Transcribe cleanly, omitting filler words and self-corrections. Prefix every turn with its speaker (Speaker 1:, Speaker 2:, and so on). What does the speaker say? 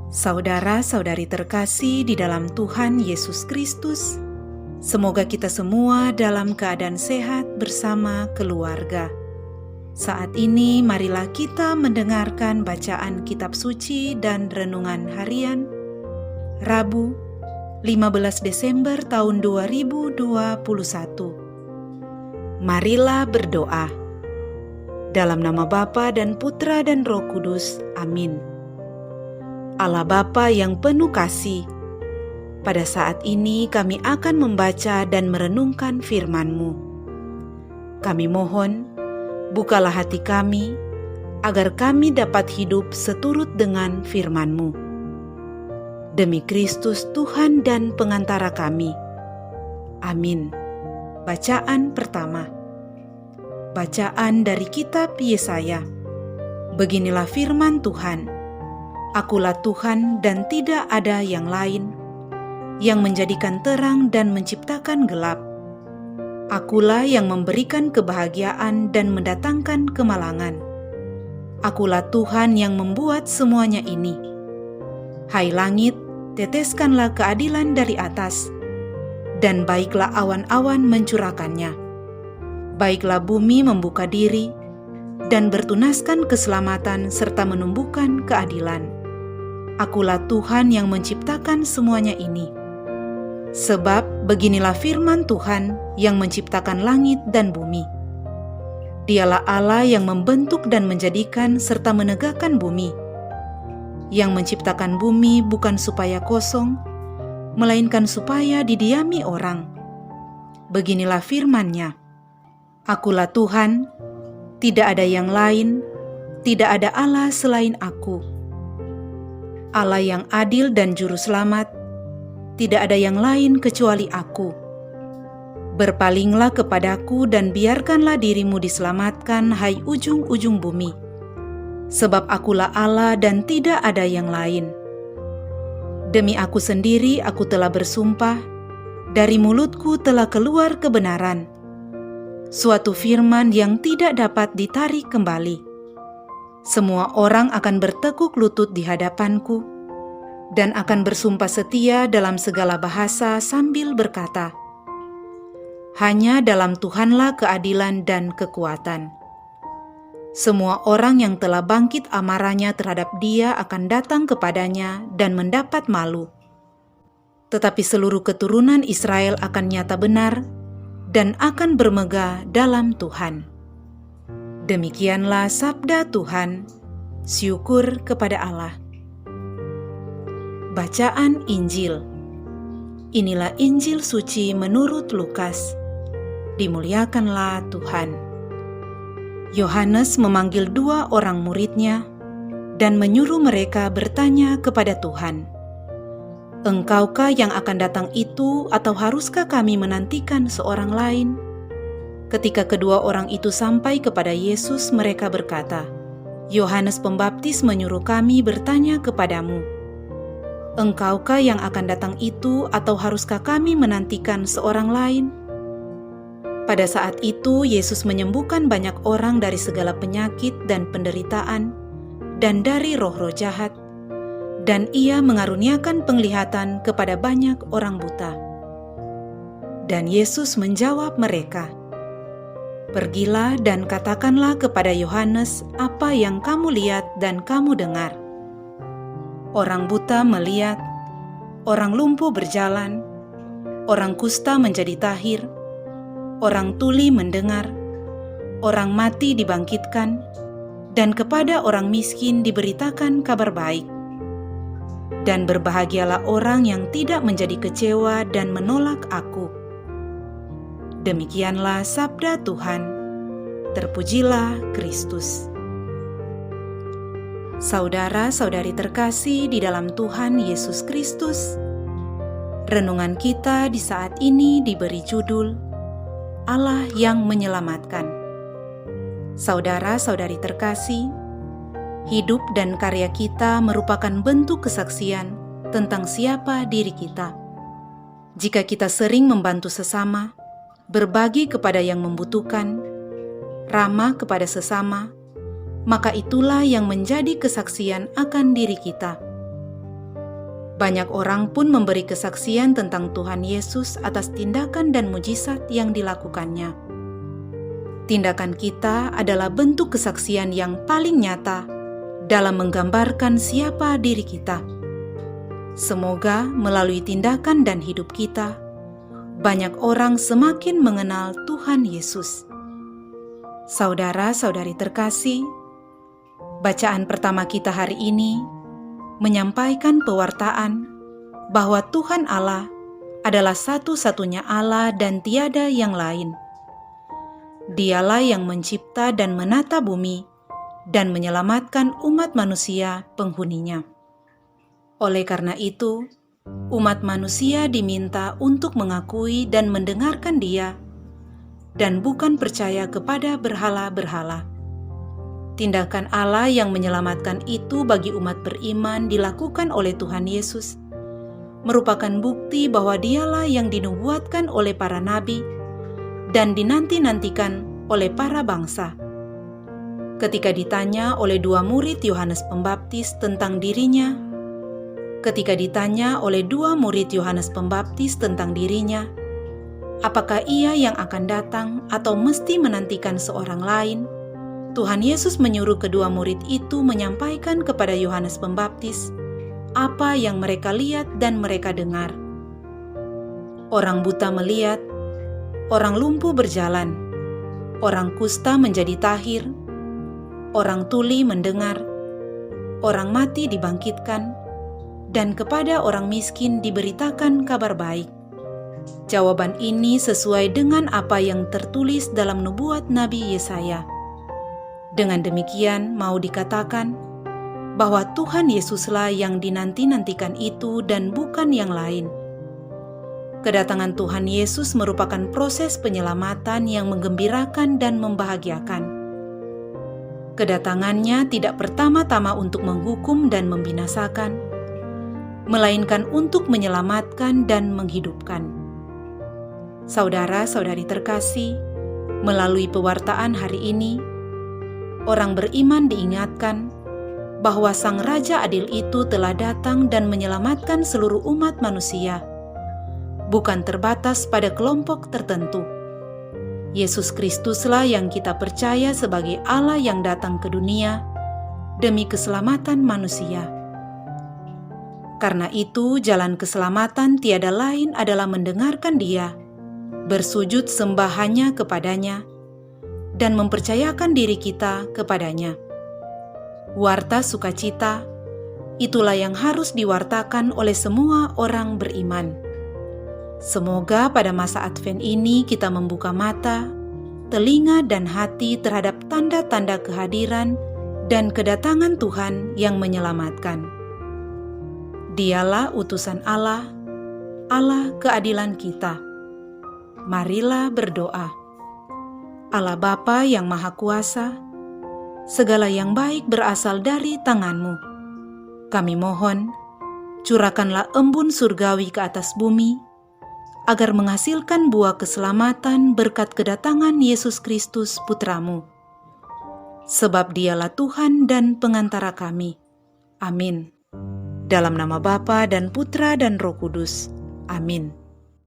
Speaker 1: Saudara-saudari terkasih di dalam Tuhan Yesus Kristus, semoga kita semua dalam keadaan sehat bersama keluarga. Saat ini marilah kita mendengarkan bacaan kitab suci dan renungan harian Rabu 15 Desember tahun 2021. Marilah berdoa. Dalam nama Bapa dan Putra dan Roh Kudus. Amin. Allah Bapa yang penuh kasih, pada saat ini kami akan membaca dan merenungkan firman-Mu. Kami mohon, bukalah hati kami, agar kami dapat hidup seturut dengan firman-Mu. Demi Kristus Tuhan dan pengantara kami. Amin. Bacaan pertama. Bacaan dari kitab Yesaya. Beginilah firman Tuhan. Akulah Tuhan dan tidak ada yang lain, yang menjadikan terang dan menciptakan gelap. Akulah yang memberikan kebahagiaan dan mendatangkan kemalangan. Akulah Tuhan yang membuat semuanya ini. Hai langit, teteskanlah keadilan dari atas, dan baiklah awan-awan mencurahkannya. Baiklah bumi membuka diri, dan bertunaskan keselamatan serta menumbuhkan keadilan. Akulah Tuhan yang menciptakan semuanya ini. Sebab beginilah firman Tuhan yang menciptakan langit dan bumi. Dialah Allah yang membentuk dan menjadikan serta menegakkan bumi, yang menciptakan bumi bukan supaya kosong, melainkan supaya didiami orang. Beginilah firman-Nya. Akulah Tuhan, tidak ada yang lain, tidak ada Allah selain Aku. Allah yang adil dan juru selamat, tidak ada yang lain kecuali Aku. Berpalinglah kepadaku dan biarkanlah dirimu diselamatkan, hai ujung-ujung bumi. Sebab Akulah Allah dan tidak ada yang lain. Demi Aku sendiri Aku telah bersumpah, dari mulutku telah keluar kebenaran, suatu firman yang tidak dapat ditarik kembali. Semua orang akan bertekuk lutut di hadapanku dan akan bersumpah setia dalam segala bahasa sambil berkata, hanya dalam Tuhanlah keadilan dan kekuatan. Semua orang yang telah bangkit amarahnya terhadap Dia akan datang kepadanya dan mendapat malu. Tetapi seluruh keturunan Israel akan nyata benar dan akan bermegah dalam Tuhan. Demikianlah sabda Tuhan. Syukur kepada Allah. Bacaan Injil. Inilah Injil suci menurut Lukas. Dimuliakanlah Tuhan. Yohanes memanggil 2 orang murid-Nya dan menyuruh mereka bertanya kepada Tuhan, Engkaukah yang akan datang itu, atau haruskah kami menantikan seorang lain? Ketika kedua orang itu sampai kepada Yesus, mereka berkata, Yohanes Pembaptis menyuruh kami bertanya kepadamu, Engkaukah yang akan datang itu, atau haruskah kami menantikan seorang lain? Pada saat itu, Yesus menyembuhkan banyak orang dari segala penyakit dan penderitaan, dan dari roh-roh jahat, dan Ia mengaruniakan penglihatan kepada banyak orang buta. Dan Yesus menjawab mereka, Pergilah dan katakanlah kepada Yohanes apa yang kamu lihat dan kamu dengar. Orang buta melihat, orang lumpuh berjalan, orang kusta menjadi tahir, orang tuli mendengar, orang mati dibangkitkan, dan kepada orang miskin diberitakan kabar baik. Dan berbahagialah orang yang tidak menjadi kecewa dan menolak Aku. Demikianlah sabda Tuhan. Terpujilah Kristus. Saudara-saudari terkasih di dalam Tuhan Yesus Kristus, renungan kita di saat ini diberi judul Allah yang menyelamatkan. Saudara-saudari terkasih, hidup dan karya kita merupakan bentuk kesaksian tentang siapa diri kita. Jika kita sering membantu sesama, berbagi kepada yang membutuhkan, ramah kepada sesama, maka itulah yang menjadi kesaksian akan diri kita. Banyak orang pun memberi kesaksian tentang Tuhan Yesus atas tindakan dan mujizat yang dilakukannya. Tindakan kita adalah bentuk kesaksian yang paling nyata dalam menggambarkan siapa diri kita. Semoga melalui tindakan dan hidup kita, banyak orang semakin mengenal Tuhan Yesus. Saudara-saudari terkasih, bacaan pertama kita hari ini menyampaikan pewartaan bahwa Tuhan Allah adalah satu-satunya Allah dan tiada yang lain. Dialah yang mencipta dan menata bumi dan menyelamatkan umat manusia penghuninya. Oleh karena itu, umat manusia diminta untuk mengakui dan mendengarkan Dia dan bukan percaya kepada berhala-berhala. Tindakan Allah yang menyelamatkan itu bagi umat beriman dilakukan oleh Tuhan Yesus, merupakan bukti bahwa Dialah yang dinubuatkan oleh para nabi dan dinanti-nantikan oleh para bangsa. Ketika ditanya oleh dua murid Yohanes Pembaptis tentang dirinya, apakah ia yang akan datang atau mesti menantikan seorang lain? Tuhan Yesus menyuruh kedua murid itu menyampaikan kepada Yohanes Pembaptis apa yang mereka lihat dan mereka dengar. Orang buta melihat, orang lumpuh berjalan, orang kusta menjadi tahir, orang tuli mendengar, orang mati dibangkitkan, dan kepada orang miskin diberitakan kabar baik. Jawaban ini sesuai dengan apa yang tertulis dalam nubuat Nabi Yesaya. Dengan demikian mau dikatakan bahwa Tuhan Yesuslah yang dinanti-nantikan itu dan bukan yang lain. Kedatangan Tuhan Yesus merupakan proses penyelamatan yang menggembirakan dan membahagiakan. Kedatangannya tidak pertama-tama untuk menghukum dan membinasakan, melainkan untuk menyelamatkan dan menghidupkan. Saudara-saudari terkasih, melalui pewartaan hari ini, orang beriman diingatkan bahwa Sang Raja Adil itu telah datang dan menyelamatkan seluruh umat manusia, bukan terbatas pada kelompok tertentu. Yesus Kristuslah yang kita percaya sebagai Allah yang datang ke dunia demi keselamatan manusia. Karena itu, jalan keselamatan tiada lain adalah mendengarkan Dia, bersujud sembah hanya kepadanya, dan mempercayakan diri kita kepadanya. Warta sukacita, itulah yang harus diwartakan oleh semua orang beriman. Semoga pada masa Advent ini kita membuka mata, telinga, dan hati terhadap tanda-tanda kehadiran dan kedatangan Tuhan yang menyelamatkan. Dialah utusan Allah, Allah keadilan kita. Marilah berdoa. Allah Bapa yang Maha Kuasa, segala yang baik berasal dari tangan-Mu. Kami mohon, curahkanlah embun surgawi ke atas bumi, agar menghasilkan buah keselamatan berkat kedatangan Yesus Kristus Putra-Mu. Sebab Dialah Tuhan dan pengantara kami. Amin. Dalam nama Bapa dan Putra dan Roh Kudus. Amin.